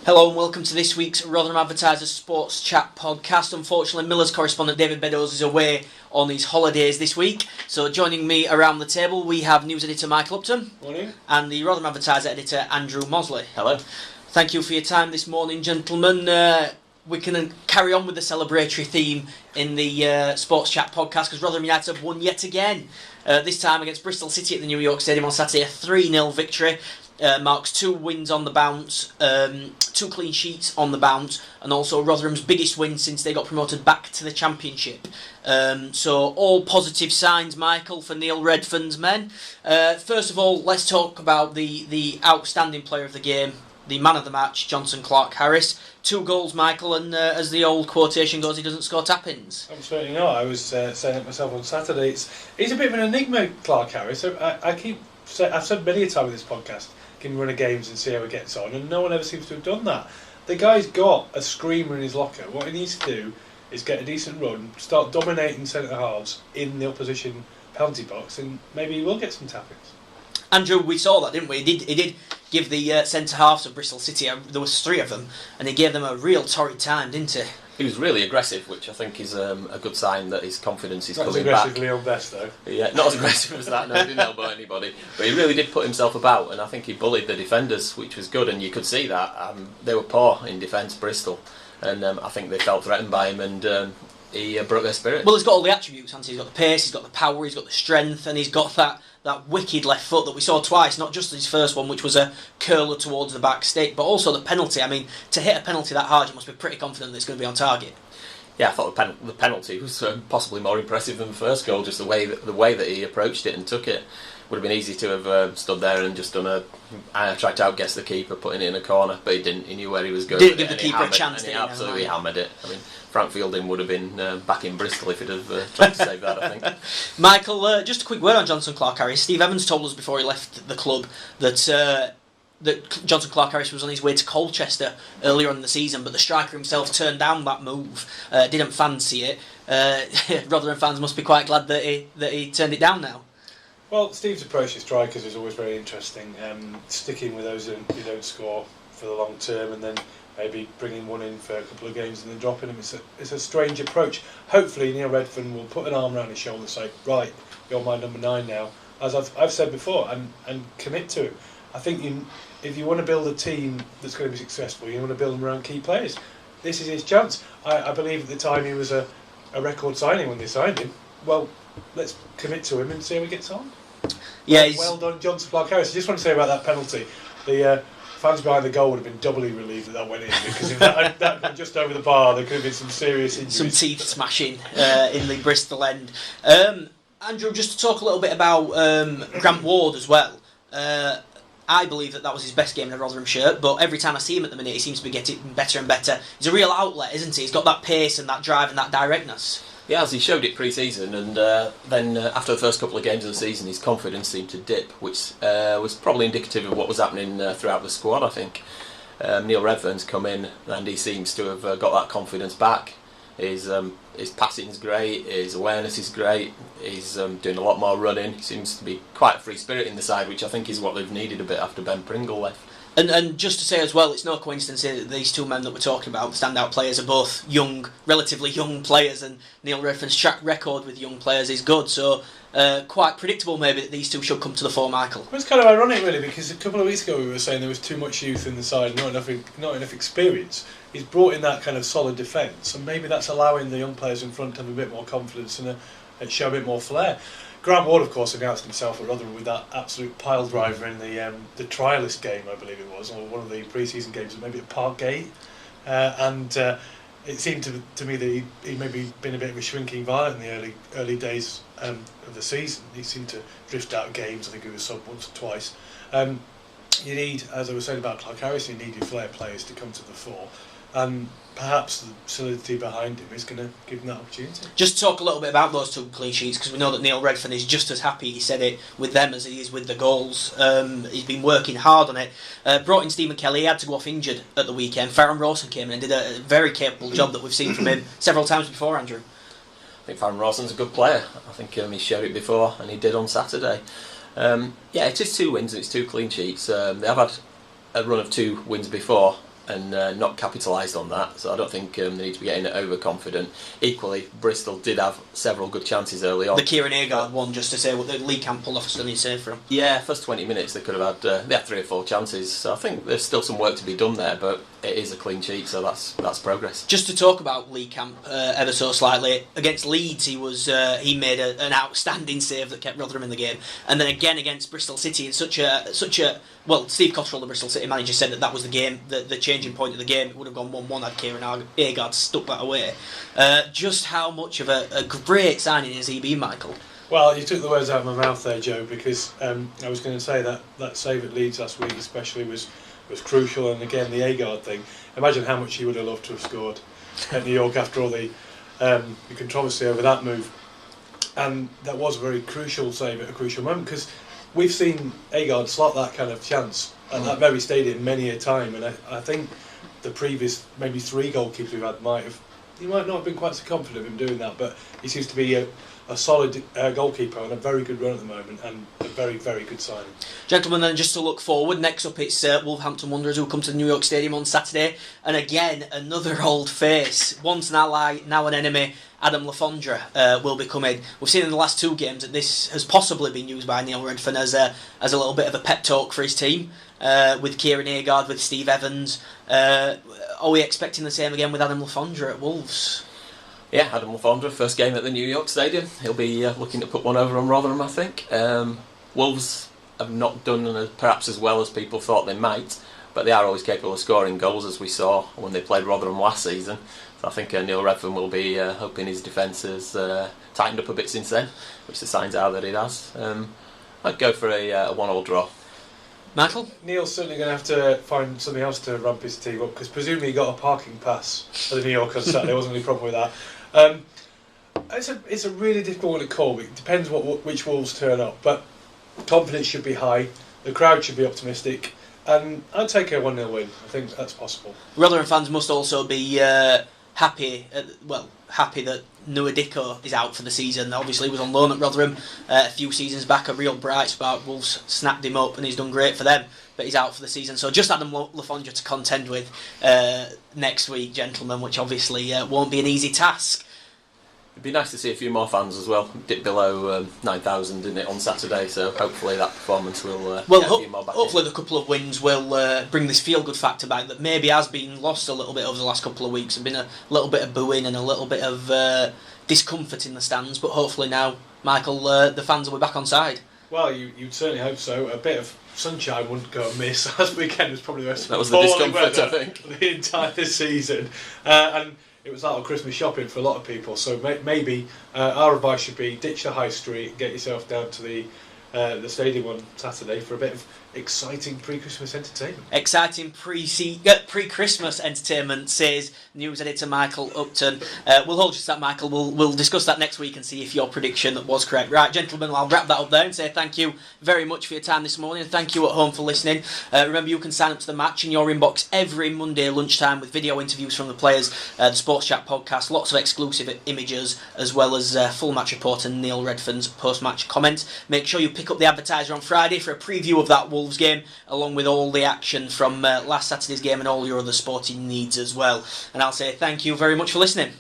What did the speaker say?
Hello and welcome to this week's Rotherham Advertisers Sports Chat Podcast. Unfortunately, Miller's correspondent David Beddoes is away on his holidays this week. So joining me around the table, we have news editor Michael Upton. Morning. And the Rotherham Advertiser editor Andrew Mosley. Hello. Thank you for your time this morning, gentlemen. We can carry on with the celebratory theme in the Sports Chat Podcast because Rotherham United have won yet again. This time against Bristol City at the New York Stadium on Saturday, a 3-0 victory. Marks 2 wins on the bounce, 2 clean sheets on the bounce, and also Rotherham's biggest win since they got promoted back to the Championship. So all positive signs, Michael, for Neil Redfern's men. First of all, let's talk about the outstanding player of the game, the man of the match, Clarke-Harris. 2 goals, Michael, and as the old quotation goes, he doesn't score tap-ins. Absolutely not. I was saying it myself on Saturday. He's a bit of an enigma, Clarke-Harris. I've said many a time in this podcast, can run a games and see how he gets on, and no one ever seems to have done that. The guy's got a screamer in his locker. What he needs to do is get a decent run, start dominating centre halves in the opposition penalty box, and maybe he will get some tap-ins. Andrew, we saw that, didn't we? He did give the centre halves of Bristol City, there was 3 of them, and he gave them a real torrid time, didn't he? He was really aggressive, which I think is a good sign that his confidence is coming back. Not as aggressively on best, though. Yeah, not as aggressive as that, no, he didn't elbow anybody. But he really did put himself about, and I think he bullied the defenders, which was good, and you could see that. They were poor in defence, Bristol, and I think they felt threatened by him, and he broke their spirit. Well, he's got all the attributes, hasn't he? He's got the pace, he's got the power, he's got the strength, and he's got that wicked left foot that we saw twice, not just his first one, which was a curler towards the back stick, but also the penalty. I mean, to hit a penalty that hard, you must be pretty confident that it's going to be on target. Yeah, I thought the penalty was possibly more impressive than the first goal. Just the way that he approached it and took it. Would have been easy to have stood there and just tried to outguess the keeper, putting it in a corner, but he didn't. He knew where he was going. Didn't give the keeper a chance. And he absolutely hammered it. I mean, Frank Fielding would have been back in Bristol if he'd have tried to save that, I think. Michael, just a quick word on Clarke-Harris. Steve Evans told us before he left the club that Clarke-Harris was on his way to Colchester earlier on in the season, but the striker himself turned down that move, didn't fancy it. Rotherham fans must be quite glad that he turned it down now. Well, Steve's approach to strikers is always very interesting. Sticking with those who don't score for the long term, and then maybe bringing one in for a couple of games and then dropping him. It's a strange approach. Hopefully Neil Redfern will put an arm around his shoulder and say, right, you're my number 9 now, as I've said before, and commit to him. I think if you want to build a team that's going to be successful, you want to build them around key players. This is his chance. I believe at the time he was a record signing when they signed him. Well, let's commit to him and see how he gets on. Yeah, well done, Clarke-Harris. I just want to say about that penalty. The fans behind the goal would have been doubly relieved that went in, because if that had gone just over the bar, there could have been some serious injuries. Some teeth smashing in the Bristol end. Andrew, just to talk a little bit about Grant Ward as well. I believe that was his best game in a Rotherham shirt, but every time I see him at the minute, he seems to be getting better and better. He's a real outlet, isn't he? He's got that pace and that drive and that directness. Yeah, as he showed it pre-season, and then after the first couple of games of the season, his confidence seemed to dip, which was probably indicative of what was happening throughout the squad, I think. Neil Redfern's come in, and he seems to have got that confidence back. His passing is great, his awareness is great, he's doing a lot more running. He seems to be quite a free spirit in the side, which I think is what they've needed a bit after Ben Pringle left. And just to say as well, it's no coincidence that these 2 men that we're talking about, the standout players, are both relatively young players, and Neil Redfern's track record with young players is good, so quite predictable maybe that these 2 should come to the fore, Michael. Well, it's kind of ironic really, because a couple of weeks ago we were saying there was too much youth in the side, not enough experience. He's brought in that kind of solid defence, and maybe that's allowing the young players in front to have a bit more confidence and show a bit more flair. Grant Ward, of course, announced himself at Rotherham with that absolute pile driver in the trialist game, I believe it was, or one of the pre-season games, maybe at Parkgate, and it seemed to me that he maybe been a bit of a shrinking violet in the early days of the season. He seemed to drift out of games. I think he was sub once or twice. You need, as I was saying about Clarke-Harris, you need your flair players to come to the fore. And perhaps the solidity behind him is going to give him that opportunity. Just talk a little bit about those 2 clean sheets, because we know that Neil Redfern is just as happy, he said it, with them as he is with the goals. He's been working hard on it. Brought in Stephen Kelly, he had to go off injured at the weekend. Farron Rawson came in and did a very capable job that we've seen from him several times before, Andrew. I think Farron Rawson's a good player. I think he showed it before, and he did on Saturday. Yeah, it is 2 wins and it's 2 clean sheets. They have had a run of 2 wins before, and not capitalised on that. So I don't think they need to be getting overconfident. Equally, Bristol did have several good chances early on. The Kieran Agard one, just to say, what the Lee Camp pulled off a stunning save for him. Yeah, first 20 minutes they could have had they had 3 or 4 chances. So I think there's still some work to be done there, but it is a clean sheet, so that's progress. Just to talk about Lee Camp ever so slightly, against Leeds he made an outstanding save that kept Rotherham in the game, and then again against Bristol City in such a well, Steve Cottrell, the Bristol City manager, said that was the game, the changing point of the game. It would have gone 1-1 had Kieran Agard stuck that away. Just how much of a great signing has he been, Michael? Well, you took the words out of my mouth there, Joe, because I was going to say that save at Leeds last week especially was crucial, and again the Agard thing. Imagine how much he would have loved to have scored at New York after all the controversy over that move. And that was a very crucial save at a crucial moment, because we've seen Agard slot that kind of chance at that very stadium many a time, and I think the previous maybe 3 goalkeepers we've had might not have been quite so confident of him doing that, but he seems to be a solid goalkeeper on a very good run at the moment, and a very, very good signing. Gentlemen, then just to look forward, next up it's Wolverhampton Wanderers, who come to the New York Stadium on Saturday, and again another old face, once an ally, now an enemy. Adam Lafondra will be coming. We've seen in the last 2 games that this has possibly been used by Neil Redfern as a little bit of a pep talk for his team, with Kieran Agard, with Steve Evans. Are we expecting the same again with Adam Lafondra at Wolves? Yeah, Adam Lafondra, first game at the New York Stadium. He'll be looking to put one over on Rotherham, I think. Wolves have not done perhaps as well as people thought they might, but they are always capable of scoring goals, as we saw when they played Rotherham last season. So I think Neil Redfern will be hoping his defence has tightened up a bit since then, which the signs are that it has. I'd go for a 1-1 draw. Michael? Neil's certainly going to have to find something else to ramp his team up, because presumably he got a parking pass at the New York on Saturday. There wasn't any problem with that. It's a really difficult one to call. It depends which Wolves turn up, but confidence should be high, the crowd should be optimistic, and I'd take a 1-0 win. I think that's possible. Rotherham fans must also be happy that Nuadiko is out for the season. Obviously he was on loan at Rotherham a few seasons back, a real bright spot. Wolves snapped him up and he's done great for them, but he's out for the season. So just Adam Lafondra to contend with next week, gentlemen, which obviously won't be an easy task. It'd be nice to see a few more fans as well. Dipped below 9,000, didn't it, on Saturday? So hopefully that performance will get a few more back. Hopefully the couple of wins will bring this feel-good factor back that maybe has been lost a little bit over the last couple of weeks. There's been a little bit of booing and a little bit of discomfort in the stands, but hopefully now, Michael, the fans will be back on side. Well, you'd certainly hope so. A bit of sunshine wouldn't go amiss. Last weekend was probably the most that was the discomfort, I think, the entire season, and it was out of Christmas shopping for a lot of people. So maybe our advice should be ditch the high street, get yourself down to the stadium on Saturday for a bit of exciting pre-Christmas entertainment. Exciting pre-Christmas entertainment, says news editor Michael Upton. We'll hold you to that, Michael. We'll discuss that next week and see if your prediction was correct. Right, gentlemen, I'll wrap that up there and say thank you very much for your time this morning, and thank you at home for listening. Remember, you can sign up to the match in your inbox every Monday lunchtime with video interviews from the players, the SportsChat Podcast, lots of exclusive images, as well as full match report and Neil Redfern's post-match comment. Make sure you pick up the advertiser on Friday for a preview of that Wolves game, along with all the action from last Saturday's game and all your other sporting needs as well. And I'll say thank you very much for listening.